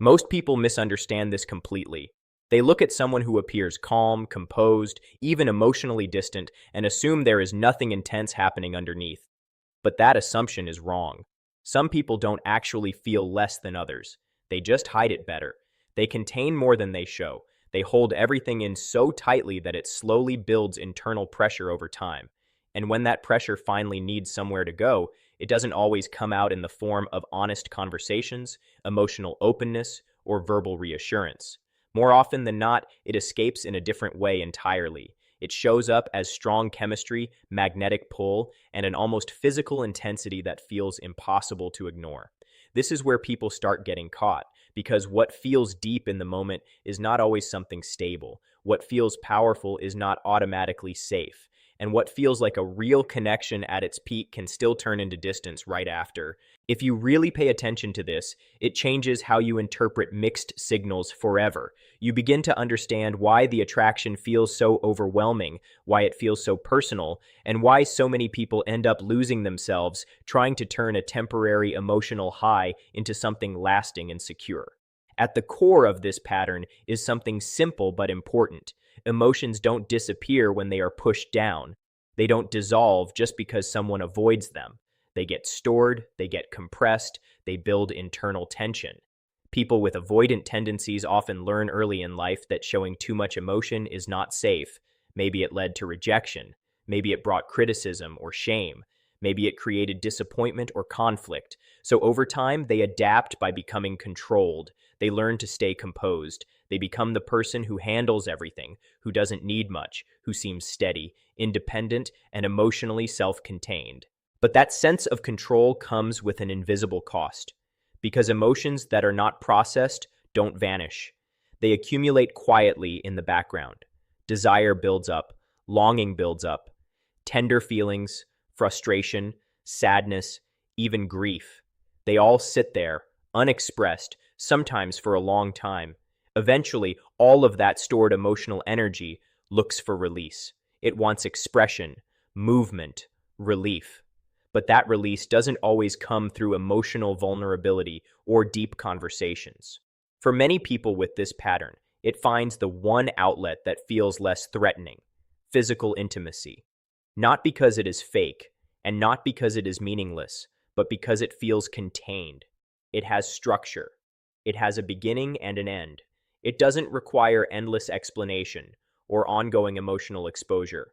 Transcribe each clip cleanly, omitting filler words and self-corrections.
Most people misunderstand this completely. They look at someone who appears calm, composed, even emotionally distant, and assume there is nothing intense happening underneath. But that assumption is wrong. Some people don't actually feel less than others. They just hide it better. They contain more than they show. They hold everything in so tightly that it slowly builds internal pressure over time. And when that pressure finally needs somewhere to go, it doesn't always come out in the form of honest conversations, emotional openness, or verbal reassurance. More often than not, it escapes in a different way entirely. It shows up as strong chemistry, magnetic pull, and an almost physical intensity that feels impossible to ignore. This is where people start getting caught, because what feels deep in the moment is not always something stable. What feels powerful is not automatically safe. And what feels like a real connection at its peak can still turn into distance right after. If you really pay attention to this, it changes how you interpret mixed signals forever. You begin to understand why the attraction feels so overwhelming, why it feels so personal, and why so many people end up losing themselves trying to turn a temporary emotional high into something lasting and secure. At the core of this pattern is something simple but important. Emotions don't disappear when they are pushed down. They don't dissolve just because someone avoids them. They get stored, they get compressed, they build internal tension. People with avoidant tendencies often learn early in life that showing too much emotion is not safe. Maybe it led to rejection. Maybe it brought criticism or shame. Maybe it created disappointment or conflict. So over time, they adapt by becoming controlled. They learn to stay composed. They become the person who handles everything, who doesn't need much, who seems steady, independent, and emotionally self-contained. But that sense of control comes with an invisible cost, because emotions that are not processed don't vanish. They accumulate quietly in the background. Desire builds up, longing builds up, tender feelings, frustration, sadness, even grief. They all sit there, unexpressed, sometimes for a long time. Eventually, all of that stored emotional energy looks for release. It wants expression, movement, relief. But that release doesn't always come through emotional vulnerability or deep conversations. For many people with this pattern, it finds the one outlet that feels less threatening: physical intimacy. Not because it is fake, and not because it is meaningless, but because it feels contained. It has structure. It has a beginning and an end. It doesn't require endless explanation or ongoing emotional exposure.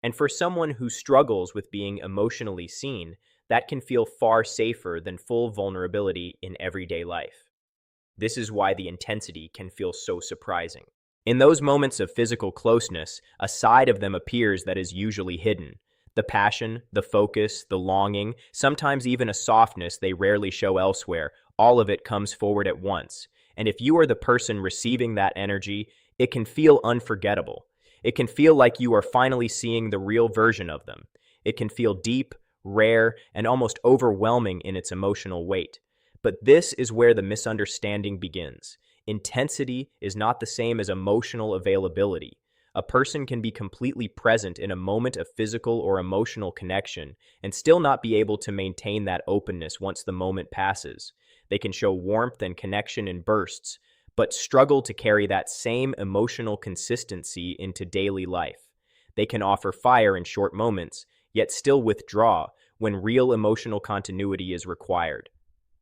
And for someone who struggles with being emotionally seen, that can feel far safer than full vulnerability in everyday life. This is why the intensity can feel so surprising. In those moments of physical closeness, a side of them appears that is usually hidden. The passion, the focus, the longing, sometimes even a softness they rarely show elsewhere, all of it comes forward at once. And if you are the person receiving that energy, it can feel unforgettable. It can feel like you are finally seeing the real version of them. It can feel deep, rare, and almost overwhelming in its emotional weight. But this is where the misunderstanding begins. Intensity is not the same as emotional availability. A person can be completely present in a moment of physical or emotional connection and still not be able to maintain that openness once the moment passes. They can show warmth and connection in bursts, but struggle to carry that same emotional consistency into daily life. They can offer fire in short moments, yet still withdraw when real emotional continuity is required.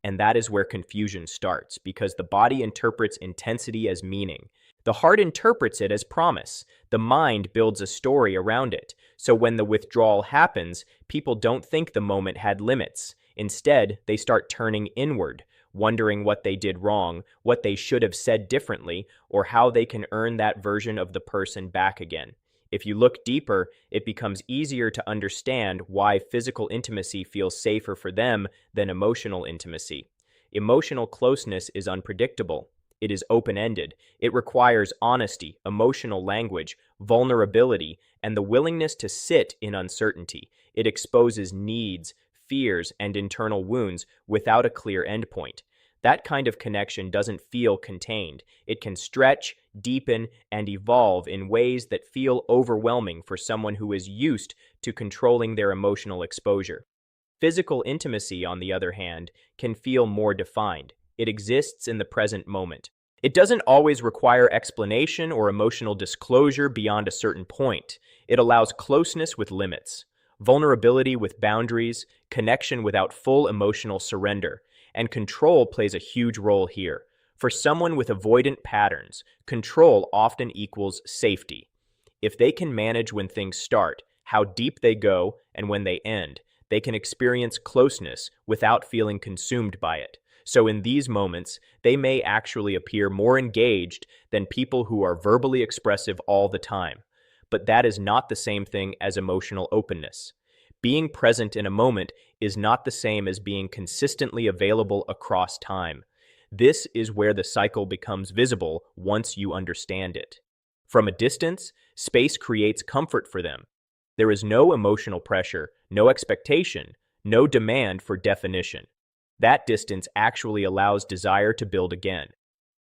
And that is where confusion starts, because the body interprets intensity as meaning. The heart interprets it as promise. The mind builds a story around it. So when the withdrawal happens, people don't think the moment had limits. Instead, they start turning inward, wondering what they did wrong, what they should have said differently, or how they can earn that version of the person back again. If you look deeper, it becomes easier to understand why physical intimacy feels safer for them than emotional intimacy. Emotional closeness is unpredictable. It is open-ended. It requires honesty, emotional language, vulnerability, and the willingness to sit in uncertainty. It exposes needs, fears, and internal wounds without a clear endpoint. That kind of connection doesn't feel contained. It can stretch, deepen, and evolve in ways that feel overwhelming for someone who is used to controlling their emotional exposure. Physical intimacy, on the other hand, can feel more defined. It exists in the present moment. It doesn't always require explanation or emotional disclosure beyond a certain point. It allows closeness with limits, vulnerability with boundaries, connection without full emotional surrender, and control plays a huge role here. For someone with avoidant patterns, control often equals safety. If they can manage when things start, how deep they go, and when they end, they can experience closeness without feeling consumed by it. So in these moments, they may actually appear more engaged than people who are verbally expressive all the time. But that is not the same thing as emotional openness. Being present in a moment is not the same as being consistently available across time. This is where the cycle becomes visible once you understand it. From a distance, space creates comfort for them. There is no emotional pressure, no expectation, no demand for definition. That distance actually allows desire to build again.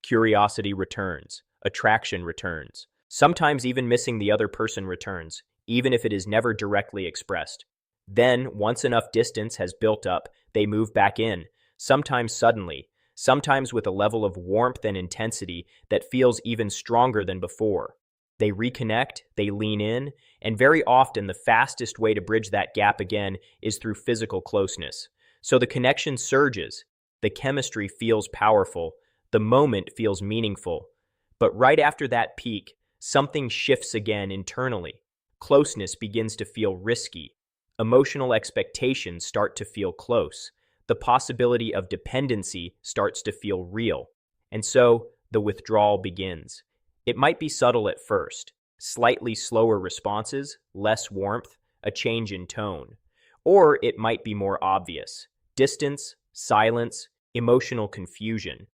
Curiosity returns, attraction returns. Sometimes even missing the other person returns, even if it is never directly expressed. Then, once enough distance has built up, they move back in, sometimes suddenly, sometimes with a level of warmth and intensity that feels even stronger than before. They reconnect, they lean in, and very often the fastest way to bridge that gap again is through physical closeness. So the connection surges, the chemistry feels powerful, the moment feels meaningful. But right after that peak, something shifts again internally. Closeness begins to feel risky. Emotional expectations start to feel close. The possibility of dependency starts to feel real. And so the withdrawal begins. It might be subtle at first, slightly slower responses, less warmth, a change in tone. Or it might be more obvious, distance, silence, emotional confusion.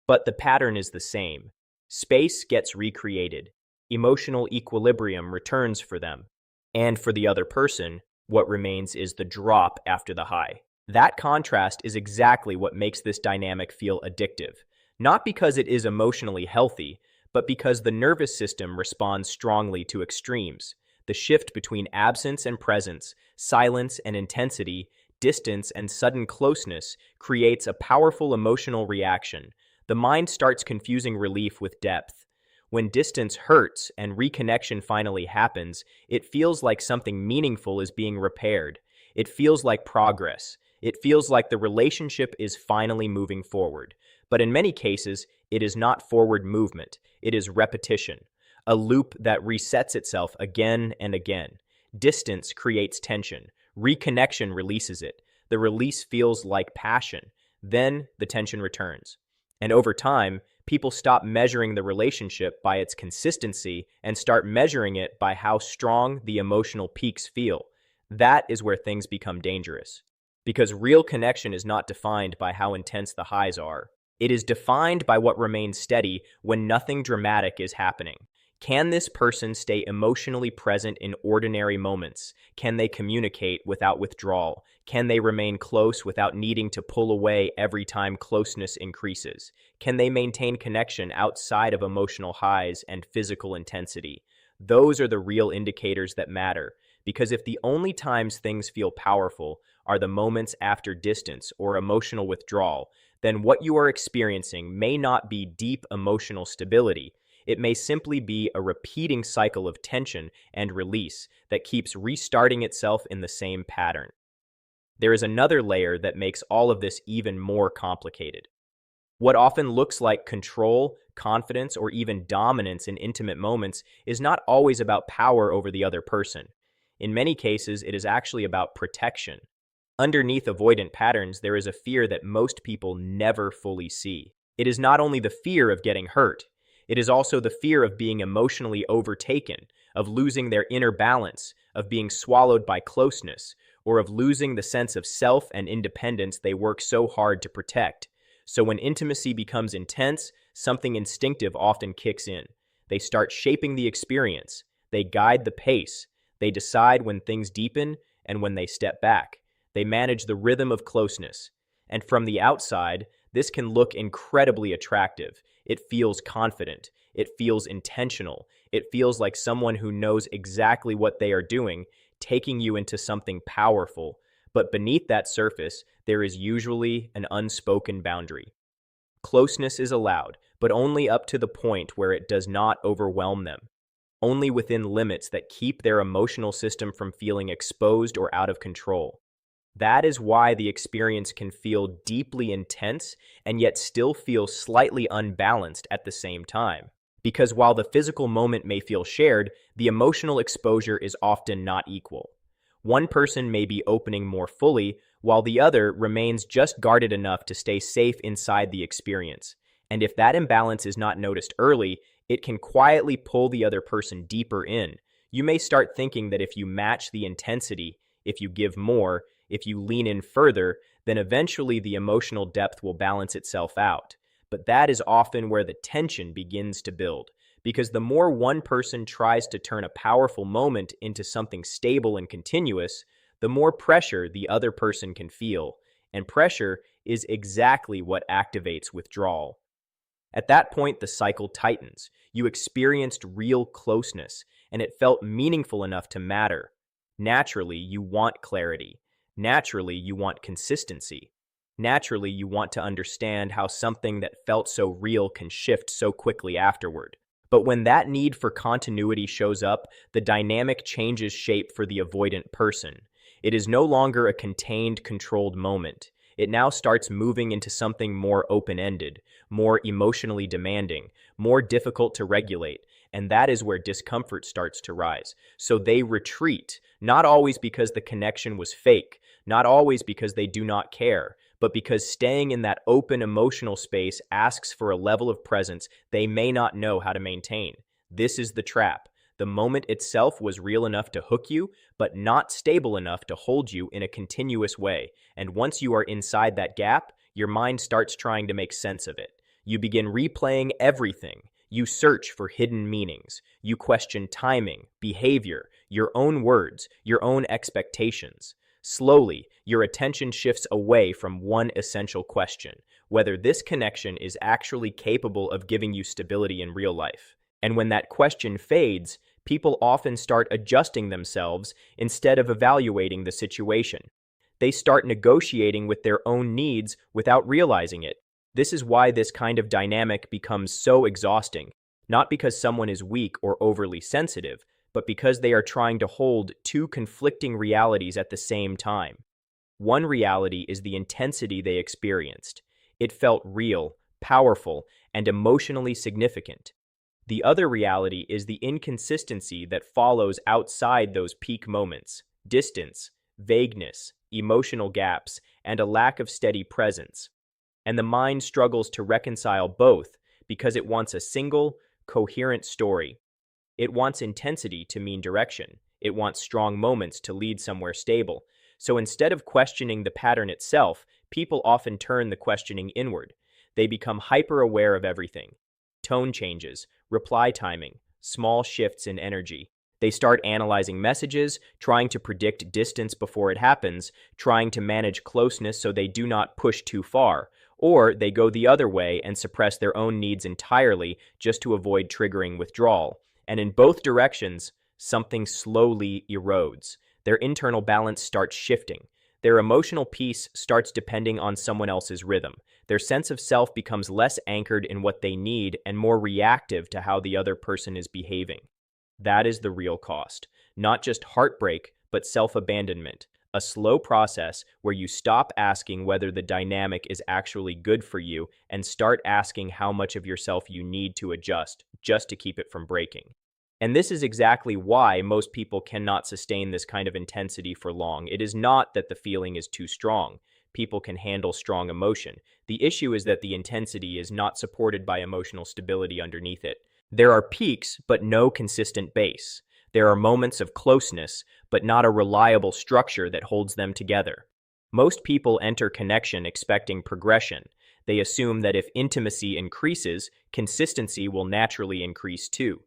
But the pattern is the same. Space gets recreated. Emotional equilibrium returns for them. And for the other person, what remains is the drop after the high. That contrast is exactly what makes this dynamic feel addictive. Not because it is emotionally healthy, but because the nervous system responds strongly to extremes. The shift between absence and presence, silence and intensity, distance and sudden closeness creates a powerful emotional reaction. The mind starts confusing relief with depth. When distance hurts and reconnection finally happens, it feels like something meaningful is being repaired. It feels like progress. It feels like the relationship is finally moving forward. But in many cases, it is not forward movement. It is repetition, a loop that resets itself again and again. Distance creates tension. Reconnection releases it. The release feels like passion. Then the tension returns. And over time, people stop measuring the relationship by its consistency and start measuring it by how strong the emotional peaks feel. That is where things become dangerous. Because real connection is not defined by how intense the highs are. It is defined by what remains steady when nothing dramatic is happening. Can this person stay emotionally present in ordinary moments? Can they communicate without withdrawal? Can they remain close without needing to pull away every time closeness increases? Can they maintain connection outside of emotional highs and physical intensity? Those are the real indicators that matter, because if the only times things feel powerful are the moments after distance or emotional withdrawal, then what you are experiencing may not be deep emotional stability. It may simply be a repeating cycle of tension and release that keeps restarting itself in the same pattern. There is another layer that makes all of this even more complicated. What often looks like control, confidence, or even dominance in intimate moments is not always about power over the other person. In many cases, it is actually about protection. Underneath avoidant patterns, there is a fear that most people never fully see. It is not only the fear of getting hurt, it is also the fear of being emotionally overtaken, of losing their inner balance, of being swallowed by closeness, or of losing the sense of self and independence they work so hard to protect. So when intimacy becomes intense, something instinctive often kicks in. They start shaping the experience. They guide the pace. They decide when things deepen and when they step back. They manage the rhythm of closeness. And from the outside, this can look incredibly attractive. It feels confident. It feels intentional. It feels like someone who knows exactly what they are doing, taking you into something powerful. But beneath that surface, there is usually an unspoken boundary. Closeness is allowed, but only up to the point where it does not overwhelm them, only within limits that keep their emotional system from feeling exposed or out of control. That is why the experience can feel deeply intense and yet still feel slightly unbalanced at the same time. Because while the physical moment may feel shared, the emotional exposure is often not equal. One person may be opening more fully, while the other remains just guarded enough to stay safe inside the experience. And if that imbalance is not noticed early, it can quietly pull the other person deeper in. You may start thinking that if you match the intensity, if you give more, if you lean in further, then eventually the emotional depth will balance itself out. But that is often where the tension begins to build, because the more one person tries to turn a powerful moment into something stable and continuous, the more pressure the other person can feel. And pressure is exactly what activates withdrawal. At that point, the cycle tightens. You experienced real closeness, and it felt meaningful enough to matter. Naturally, you want clarity. Naturally, you want consistency. Naturally, you want to understand how something that felt so real can shift so quickly afterward. But when that need for continuity shows up, the dynamic changes shape for the avoidant person. It is no longer a contained, controlled moment. It now starts moving into something more open-ended, more emotionally demanding, more difficult to regulate, and that is where discomfort starts to rise. So they retreat, not always because the connection was fake, not always because they do not care, but because staying in that open emotional space asks for a level of presence they may not know how to maintain. This is the trap. The moment itself was real enough to hook you, but not stable enough to hold you in a continuous way. And once you are inside that gap, your mind starts trying to make sense of it. You begin replaying everything. You search for hidden meanings. You question timing, behavior, your own words, your own expectations. Slowly, your attention shifts away from one essential question: whether this connection is actually capable of giving you stability in real life. And when that question fades, people often start adjusting themselves instead of evaluating the situation. They start negotiating with their own needs without realizing it. This is why this kind of dynamic becomes so exhausting, not because someone is weak or overly sensitive, but because they are trying to hold two conflicting realities at the same time. One reality is the intensity they experienced. It felt real, powerful, and emotionally significant. The other reality is the inconsistency that follows outside those peak moments: distance, vagueness, emotional gaps, and a lack of steady presence. And the mind struggles to reconcile both because it wants a single, coherent story. It wants intensity to mean direction. It wants strong moments to lead somewhere stable. So instead of questioning the pattern itself, people often turn the questioning inward. They become hyper-aware of everything: tone changes, reply timing, small shifts in energy. They start analyzing messages, trying to predict distance before it happens, trying to manage closeness so they do not push too far, or they go the other way and suppress their own needs entirely just to avoid triggering withdrawal. And in both directions, something slowly erodes. Their internal balance starts shifting. Their emotional peace starts depending on someone else's rhythm. Their sense of self becomes less anchored in what they need and more reactive to how the other person is behaving. That is the real cost. Not just heartbreak, but self-abandonment. A slow process where you stop asking whether the dynamic is actually good for you and start asking how much of yourself you need to adjust just to keep it from breaking. And this is exactly why most people cannot sustain this kind of intensity for long. It is not that the feeling is too strong. People can handle strong emotion. The issue is that the intensity is not supported by emotional stability underneath it. There are peaks, but no consistent base. There are moments of closeness, but not a reliable structure that holds them together. Most people enter connection expecting progression. They assume that if intimacy increases, consistency will naturally increase too.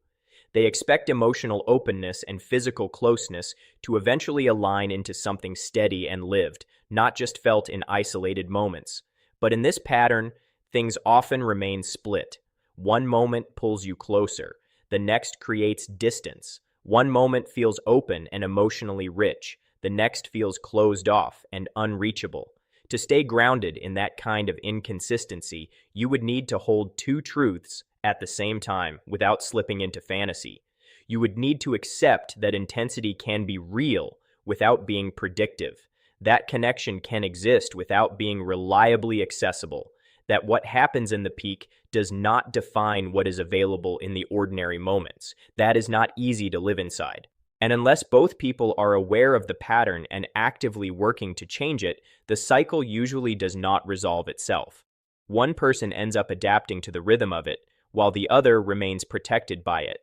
They expect emotional openness and physical closeness to eventually align into something steady and lived, not just felt in isolated moments. But in this pattern, things often remain split. One moment pulls you closer. The next creates distance. One moment feels open and emotionally rich. The next feels closed off and unreachable. To stay grounded in that kind of inconsistency, you would need to hold two truths at the same time without slipping into fantasy. You would need to accept that intensity can be real without being predictive. That connection can exist without being reliably accessible. That what happens in the peak does not define what is available in the ordinary moments. That is not easy to live inside. And unless both people are aware of the pattern and actively working to change it, the cycle usually does not resolve itself. One person ends up adapting to the rhythm of it, while the other remains protected by it.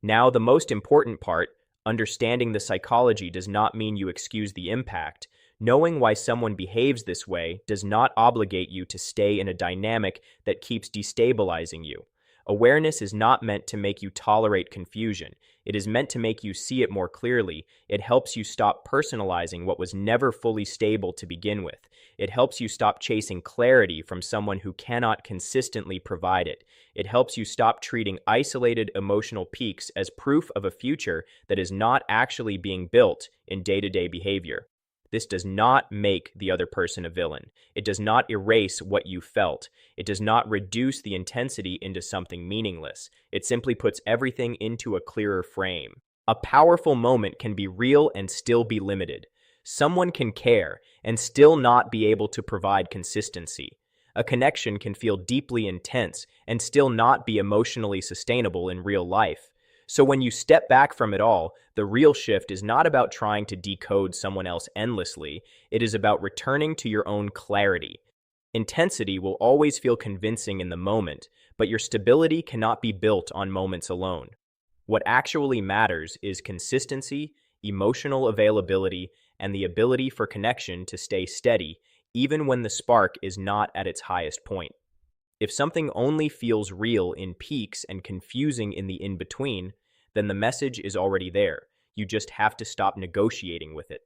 Now, the most important part, understanding the psychology does not mean you excuse the impact. Knowing why someone behaves this way does not obligate you to stay in a dynamic that keeps destabilizing you. Awareness is not meant to make you tolerate confusion. It is meant to make you see it more clearly. It helps you stop personalizing what was never fully stable to begin with. It helps you stop chasing clarity from someone who cannot consistently provide it. It helps you stop treating isolated emotional peaks as proof of a future that is not actually being built in day-to-day behavior. This does not make the other person a villain. It does not erase what you felt. It does not reduce the intensity into something meaningless. It simply puts everything into a clearer frame. A powerful moment can be real and still be limited. Someone can care and still not be able to provide consistency. A connection can feel deeply intense and still not be emotionally sustainable in real life. So when you step back from it all, the real shift is not about trying to decode someone else endlessly. It is about returning to your own clarity. Intensity will always feel convincing in the moment, but your stability cannot be built on moments alone. What actually matters is consistency, emotional availability, and the ability for connection to stay steady, even when the spark is not at its highest point. If something only feels real in peaks and confusing in the in-between, then the message is already there. You just have to stop negotiating with it.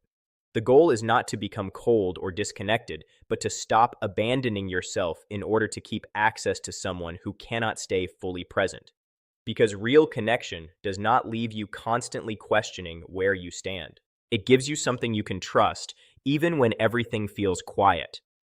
The goal is not to become cold or disconnected, but to stop abandoning yourself in order to keep access to someone who cannot stay fully present. Because real connection does not leave you constantly questioning where you stand. It gives you something you can trust, even when everything feels quiet.